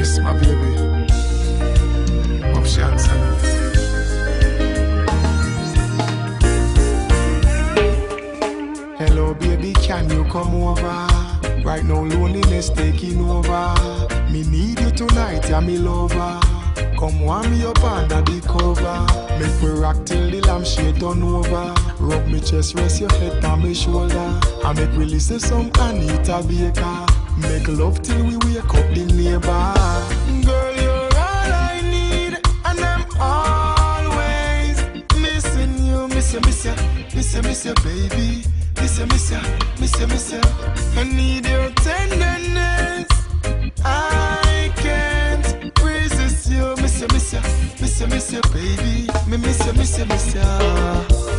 Yes, my baby. Options. Hello, baby, can you come over? Right now, loneliness taking over. Me need you tonight, yeah, me lover. Come warm me up under the cover. Make me rock till the lampshade turn over. Rub me chest, rest your head on my shoulder. I make we listen some Anita Baker. Make love till we wake up the neighbor. Girl, you're all I need, and I'm always missing you. Miss you, baby. Miss you. I need your tenderness. I can't resist you. Miss you, baby. Me miss you.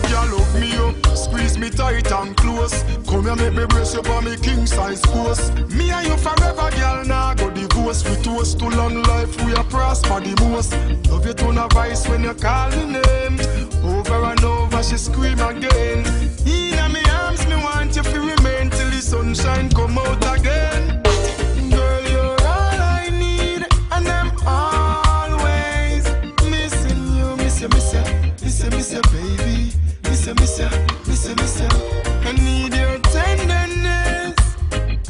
You look me up, squeeze me tight and close. Come here, make me brace you for me king size post. Me and you forever, girl. Now go divorce. We toast to long life. We are prosper the most. Love you to a voice when you call me name. Over and over, she scream again. In my arms, me want you to remain till the sunshine come out again. Girl, you're all I need, and I'm always missing you. Miss you, baby. Miss you. I need your tenderness.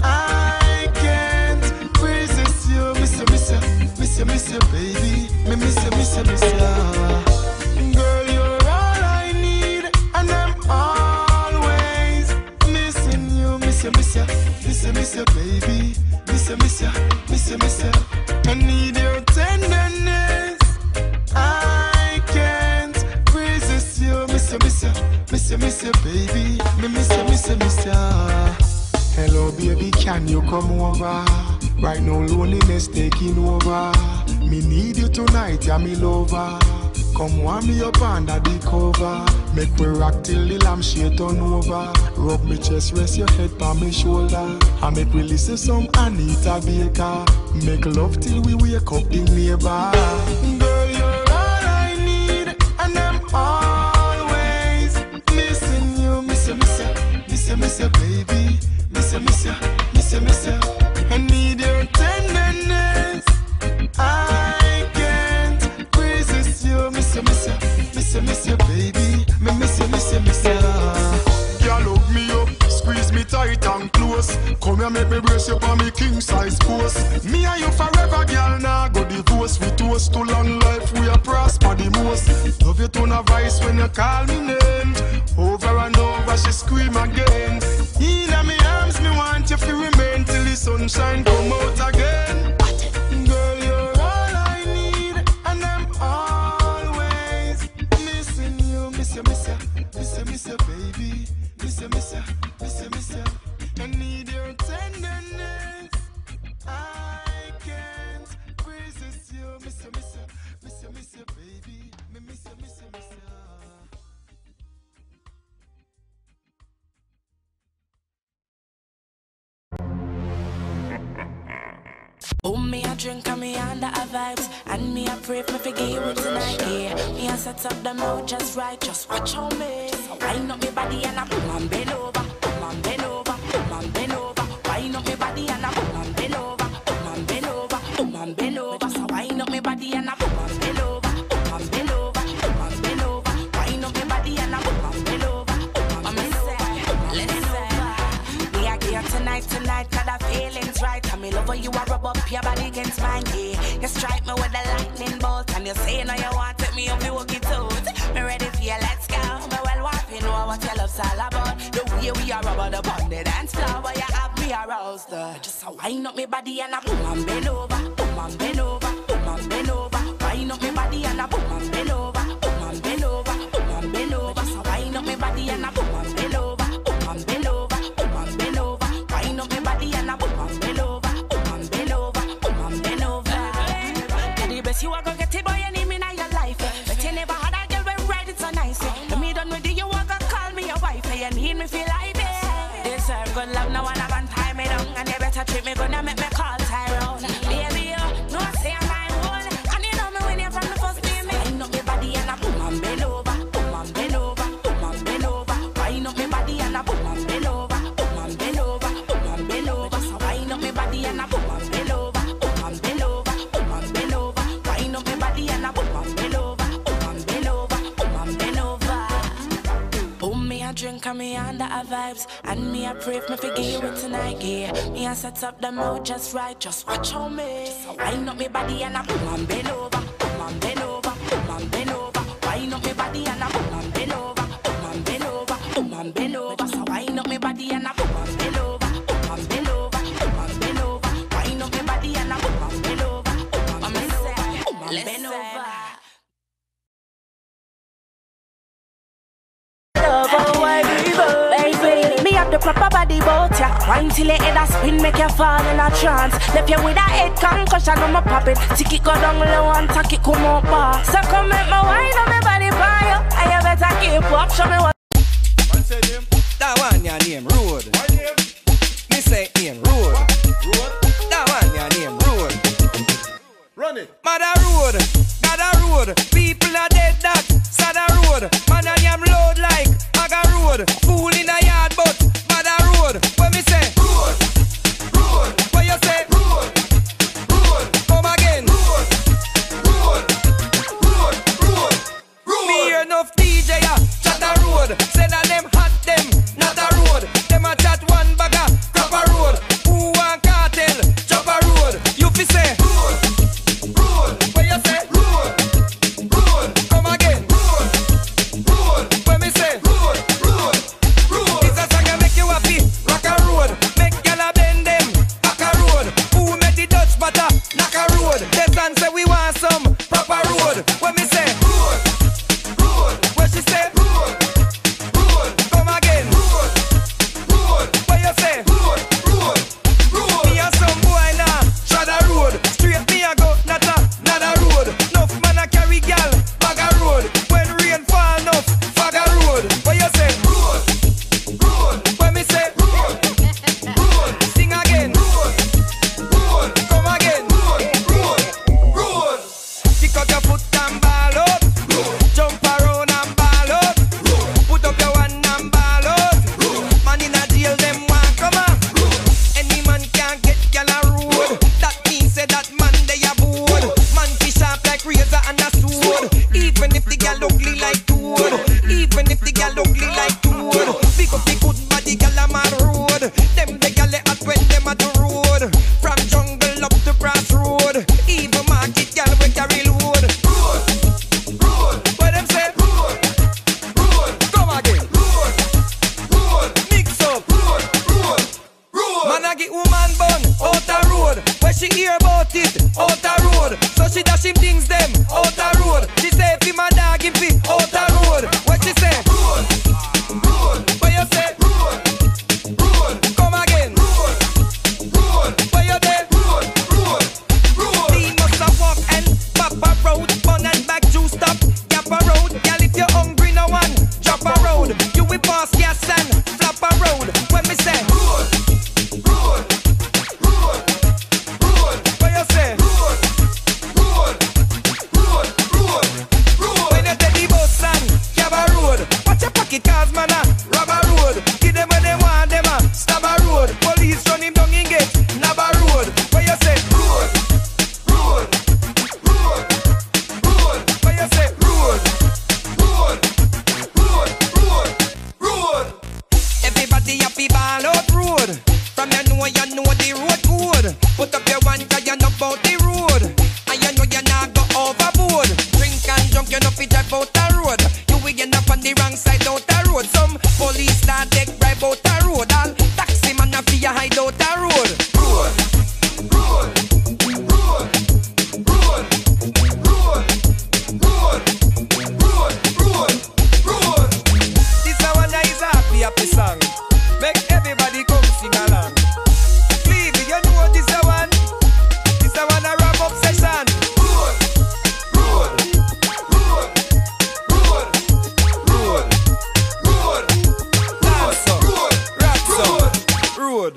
I can't resist you. Miss you, baby. Me miss you. Girl, you're all I need, and I'm always missing you. Miss you, baby. Miss you. I need your tenderness. I can't resist you. Miss you, baby. Me miss you. Hello, baby, can you come over? Right now, loneliness taking over. Me need you tonight, yeah, me lover. Come warm me up under the cover. Make we rock till the lampshade turn over. Rub me chest, rest your head on my shoulder. I make we listen some Anita Baker. Make love till we wake up the neighbor. Girl, you're all I need, and I'm always missing you. Miss you, baby. Miss you. I need your tenderness. I can't resist you. Miss you, baby. Miss you. Girl, hug me up, squeeze me tight and close. Come here, make me brace you for me king size post. Me and you forever, girl. Now go divorce. We toast to long life. We are prosper the most. Love you to a voice when you call me name. Over and over, she scream again. In my arms, me want you to remain till the sunshine come out again. Girl, you're all I need, and I'm always missing you. Miss you, baby. Miss you. I need your tenderness. I can't resist you. Miss you, baby. Miss you. Oh, me a drink and me under a vibes, and me a pray for forgive tonight. Yeah, me a set up the mouth just right, just watch on me. So wind up me body and I boom and bend over, boom and bend over, boom and bend over. Wind up me body and I boom and bend over, boom and bend over, boom and bend over. So wind up me body and I boom and bend over, boom and bend over, boom and bend over. Wind up me body and I boom and bend over, boom and bend over. Listen, we are here tonight, 'cause the feeling's right. And me love when you are rub up your body against mine, yeah. You strike me with a lightning bolt, and you say now you want take me up, you walk it out. Me ready for you, let's go. Me well want to know what your love's all about. The way we are rubber the on the dance floor, where you have me aroused. Just a wind up me body and a boom and bend over, boom and bend over, boom and bend over. Wind up me body and a boom and bend over, boom and bend over, boom and bend over. So wind up me body and a boom and bend over, boom and bend over, boom and bend over. Wind up me body and a boom and bend over. You are gonna get it, boy, you need me in your life. But you never had a girl when ride it so nice. When me done with you, you are gonna call me your wife. You need me feel like this. Deserve good love, no one gonna tie me down. And you better treat me good, and make me call Tyrone. Baby, you know I say I'm my own. And you know me when you're from the first day. Wind up me body and a boom and bend over, boom and bend over, boom and bend over. Wind up me body and a boom and bend over, boom and bend over, boom and bend over. So wind up me body and a boom and bend over, boom and bend over. under a vibes. And me I pray for me forget you with tonight, yeah. Me I set up the mode just right, just watch on me. Just wind up me body and I come on bend over, come on bend over, come on bend over. Wind up me body and I come on bend over, come on bend over, come on bend over. So wind up me body and I come on bend over, come on bend over, come on bend over. Wind up me body and I come on bend over, come on bend over, come on bend over. Baby, me have the proper body bout ya. Wine till your head a spin, make you fall in a trance. Left you with a head concussion, I'm a pop it. Tick it go down low and tack it come up bar. So come make my wine on me body for you. And you better keep up, show me what. That one your name, Road. Me say name, Road. That one your name, Road. Run it. Mother Road, God a road. People are dead that, sad a road. Man and am load like Aga road. Fool in a yard but Mother Road. When me say Road, Road. What you say? Road, Road. Come again. Road, Road, Road, Road, Road. Me hear enough DJ chat a road. Say that them hot them, not a road. Them a chat one bagger, crop a road. Who want cartel, chop a road. You fi say Road, Road. What you say? Road, Road. Come again. Road, Road. When me say Road, Road, Road. This a song that make you happy. Rock a road, make gyal a bend them. Back a road. Who make the Dutch butter? Knock a road. This man say we want some proper road. When me say Road, Road. What she say? Road, Road. Come again. Road, Road. What you say? Road, Road, Road. Me a some boy now, shot a road. Straight me a go, not a road. Nuff man a carry gal, bag a road. When rain fall enough, fag a road. What you say? Road, Road. When me say Road, Road. Sing again. Road, Road. Come again. Road, Road, Road. Kick out your foot and ball up. Jump around and ball up. Put up your one and ball up. Man in a jail, them want come on. Any man can get gal a road. That means say that man they a board. Man fish sharp like razor and a sword. Even if the gal ugly like toad. Even if the gal ugly like toad. Pick up the good body gal a mad road. Them the gal hot when them at the road. From jungle up to crossroad. Even market gal we carry load. Road, Road. What them say? Road, Road. Come again. Road, Road. Mix up. Road, Road, Road. Man a get woman bun out a road. When she hear about it, out a road. So she dash him things them out a road. She say if him a dog him fi out a road. What she say? Road, Road. What you say? Road, Road. Come again. Road, Road. What you say? Road, Road, Road. He must have walk and pop a road. Bun and back juice stop, gap a road. Girl if you're hungry no one, drop a road. You will pass gas and flap a road. When me say Road, Road, Road, Road. What you say? Road, Road, Road, Road, Road. When you take the bus and cab a road, watch your pocket cars man a rob a road. Give them what they want, them a stab a road. Police run him down in gate, nab a road. What you say? Road, Road, Road, Road. What you say? Road, Road, Road, Road, Road. Everybody happy ball out road. From you know the road good. Put up your one 'cause you know about the road. And you know you not go overboard. Drink and drunk, you know fi drive out the road. You will end up on the wrong side out the road. Some police start take bribe out the road. All taxi man a fi hide out the road. Road, road, road, road, road, road, road, road, road. This a one that is a happy song. Make everybody come sing along. Please, you know this a one. This a one a rap up session. Road, road, road, road, road, road, dance up, rap up, road.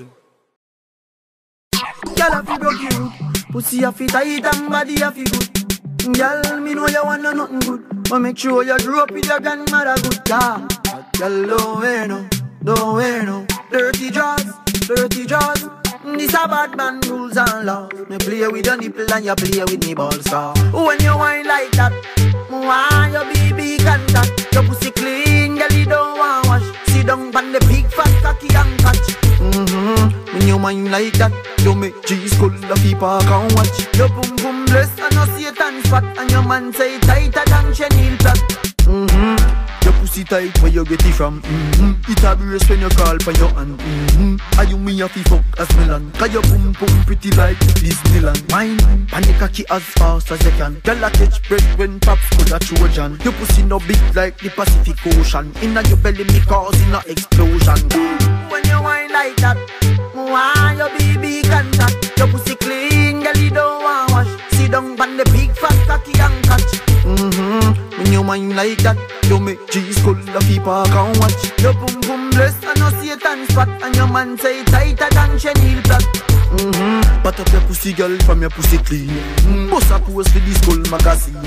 Girl, I feel broke you. Pussy a fit tight and body a fit good. Girl, me know you want nothing good, but make sure you grow up with your grandmother good car. Girl, don't wear no dirty jaws. This a bad man rules and laws. Me play with your nipple and you play with me balls. So when you whine like that, why your baby contact? Your pussy clean, girl, you don't want wash. Sit down on the big fat cocky and catch. When you mind like that, you make cheese cool the people can watch. Your boom boom bless and no Satan spot, and your man say tighter than chenille plot. Your pussy tight where you get it from. It a brace when you call for your hand. Are you me a fi fuck as Milan? Cause your boom boom pretty like Disneyland. Mine, panic cocky as fast as you can. Girl a catch breath when pops could a Trojan. Your pussy no big like the Pacific Ocean. Inna your belly me causing a explosion. When you whine like that, why your baby contact? Your pussy clean, girl you don't want wash. Sit down on the big fat cocky and catch. When you mind like that, you make cheese cool the people can watch. Your boom boom bless and no Satan spot, and your man say tighter than chenille plot. Pat up your pussy girl from your pussy clean. Bust a pose for this Skull magazine.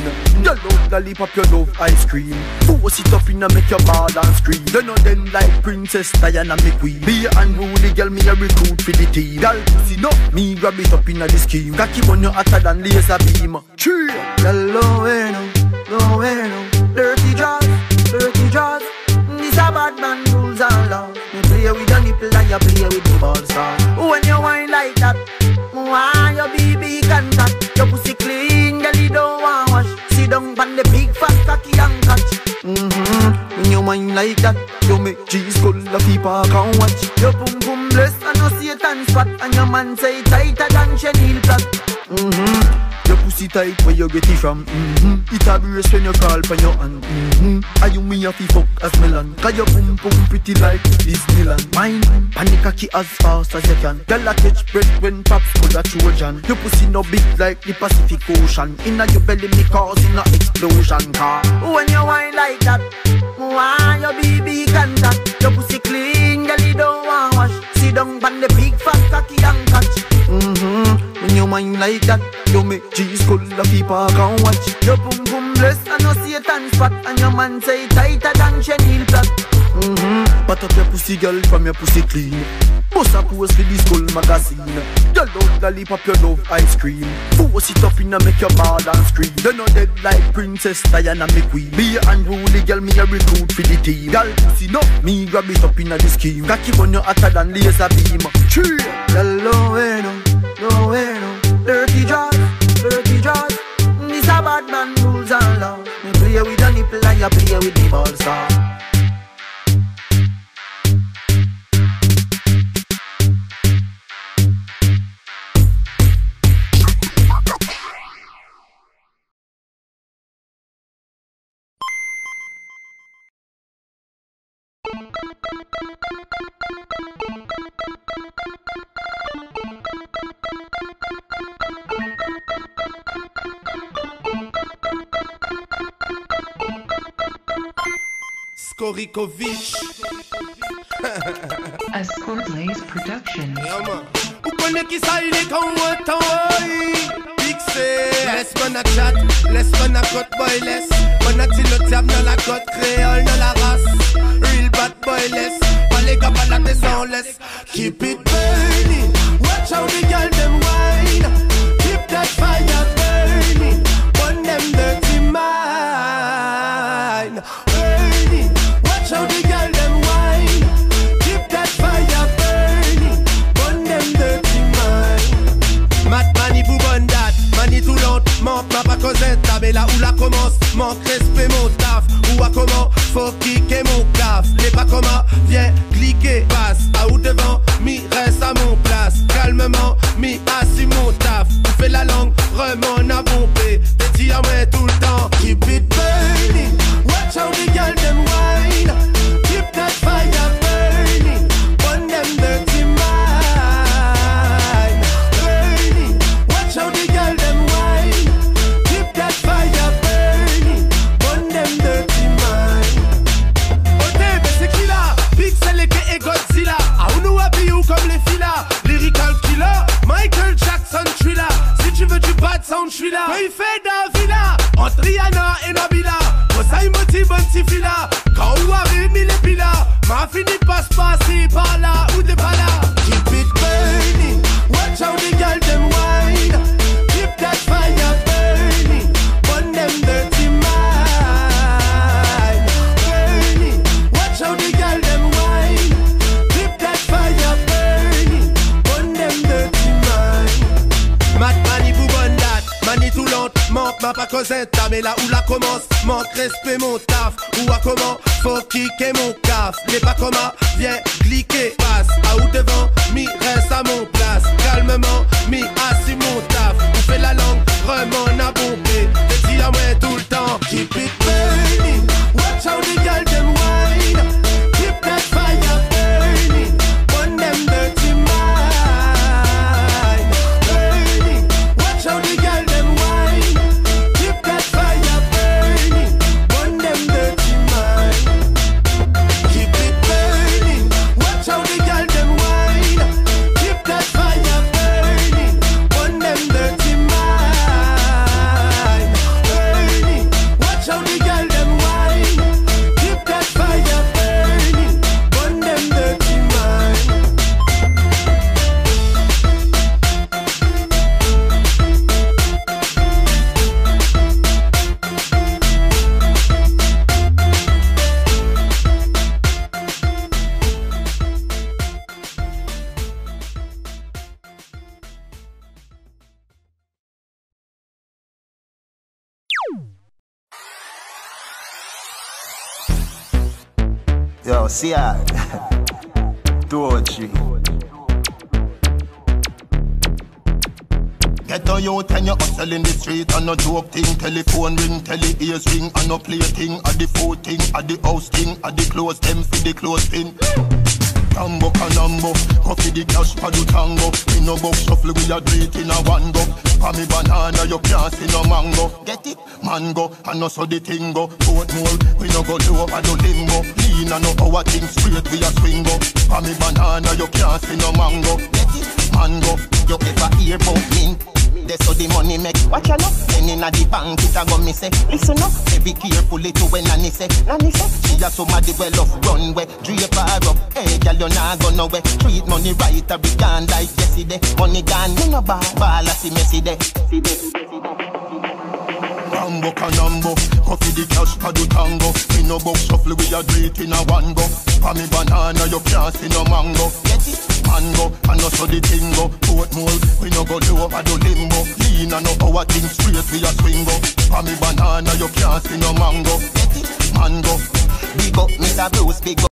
You love lollipop, you love ice cream. Force it up in and make your ball and scream. You know them like Princess Diana McQueen. Be a unruly girl, me a recruit for the team. Girl pussy no, me grab it up in a the scheme. Cocky on you hotter than laser beam. Cheer, girl no way no, no way no. Dirty jaws, dirty jaws. This a bad man rules and laws. You play with your nipple and you play with the ball star. When you whine like that, why your baby contact? Your pussy clean, girl you don't want wash. Sit down on the big fat cocky and catch. When you whine like that, you make cheese cool the people can watch. Your boom boom bless and no Satan spot, and your man say tighter than chenille plot. Your pussy tight where you get it from. It a brace when you call for your hand. Are you me a fi fuck as Milan? Cause your boom boom pretty like Disneyland. Mine, panic cocky as fast as you can. Girl a catch breath when pops could a Trojan. Your pussy no big like the Pacific Ocean. Inna your belly me causing a explosion. Car when you whine like that, why your baby contact? Your pussy clean, girl you don't want wash. Sit down on the big fat cocky and catch. When you mind like that, you make cheese cool the people can watch. Your boom boom bless and no Satan spot, and your man say tighter than chenille plot. Pat up your pussy girl from your pussy clean. Bust a pose for this Skull magazine. You love lollipop, you love ice cream. Force it up in and make your ball and scream. You know dead like Princess Diana McQueen. Be a unruly girl, me a recruit for the team. Girl pussy no, me grab it up in a the scheme. Cocky on you hotter than laser beam. Cheer, girl no way no, no way no. Dirty jaws, dirty jaws. This a bad man rules and laws. Me play with your nipple and you play with the ball star. Skorikovic. A Scorblaze production. Ou connaît qui ça il est quand on t'envoie. Fixé. Laisse-moi na chat, laisse-moi na côte boy laisse. Mon attilo diable dans la côte créole dans la race. Real bad boy laisse. Pas les gars pas la descend laisse. Keep it burning. Watch how the girl them wine. Keep that fire burning. On them dirty mind. Burning. Watch how the girl them wine. Keep that fire burning. On them dirty mind. Mat mani pour bonne date. Mani tout lente. Manque ma pas causette. Mais là où la commence. Manque respect mon taf. Ou à comment faut kicker mon caf. Les pas comment. Viens cliquer. Passe à ou devant. Mi reste à mon place. Calmement. Mi assis mon taf. Fais la langue. Remon à bomber. Petit à moi tout le temps. Keep it burning. Watch how the girl them wine. Keep that fire burning. On them dirty mind. Burning. Watch how the girl them wine. Keep that fire burning. On them dirty mind. Oh mais c'est qui là? Pixel et Godzilla. Ah ou nous habillons comme les filas. Lyrical killer. Michael Jackson Thriller. Si tu veux du bad sound, je suis là. Quand il fait Davila. Entre Rihanna et Nabila. Moi motive un petit fila. Quand on arrive, il est pila. Ma fini passe passer par là ou des balas. Keep it burning. Watch how the girl them wine. Keep that fire burning. On them dirty mind. Burning. Watch how the girl them wine. Montre ma pas Cosetta, mais là où la commence. Manque respect mon taf, ou à comment faut kicker mon caf. Les pas comment, viens cliquer, passe. À ou devant, mi reste à mon place. Calmement, mi assis mon taf. On fait la langue, vraiment à bomber. T'es dit à moi tout le temps. Keep it burning, watch how the girl them wine. Keep that fire burning, on them dirty mind. Burning, watch how the girl them wine. Keep that fire burning, on them dirty mind. Keep it burning, watch how the girl them wine. Keep that fire burning, on them dirty mind. Burning, watch how the girl them wine. Keep that fire burning, on them dirty mind. Yo, see I Doji. Get a youth and you hustle in the street and no joke thing. Telephone ring, tele ears ring and no play thing. At the food thing, at the house thing, at the clothes them for the clothes thing. Tambo canambo, coffee the cash for the tango. In no box shuffle we a do it in a one go. For me banana you can't see no mango. Get it? Mango, and no so the thing go. Boat more, we no go do over the limbo. Lean and no our thing straight we a swing go. For me banana you can't see no mango. Get it? Mango, you ever hear about mint? That's how the money make. Watch out, then inna the bank it a go me say. Listen up, be careful to when Nanny say. Nanny say, she a somebody well off runway. Drape her up, hey girl you nah go nowhere. Treat money right a be gone like yesterday. Money gone, you no ball a see messy day. Rambo canambo, coffee the cash for the tango. In no box shuffle we a do it in a one go. For me banana you can't see no mango. Get it? Mango, and no so the thing go. Boat more, we no go do over the limbo. Lean and no our thing straight we a swing go. For me banana you can't see no mango. Get it? Mango, big up Mr. Bruce, big up.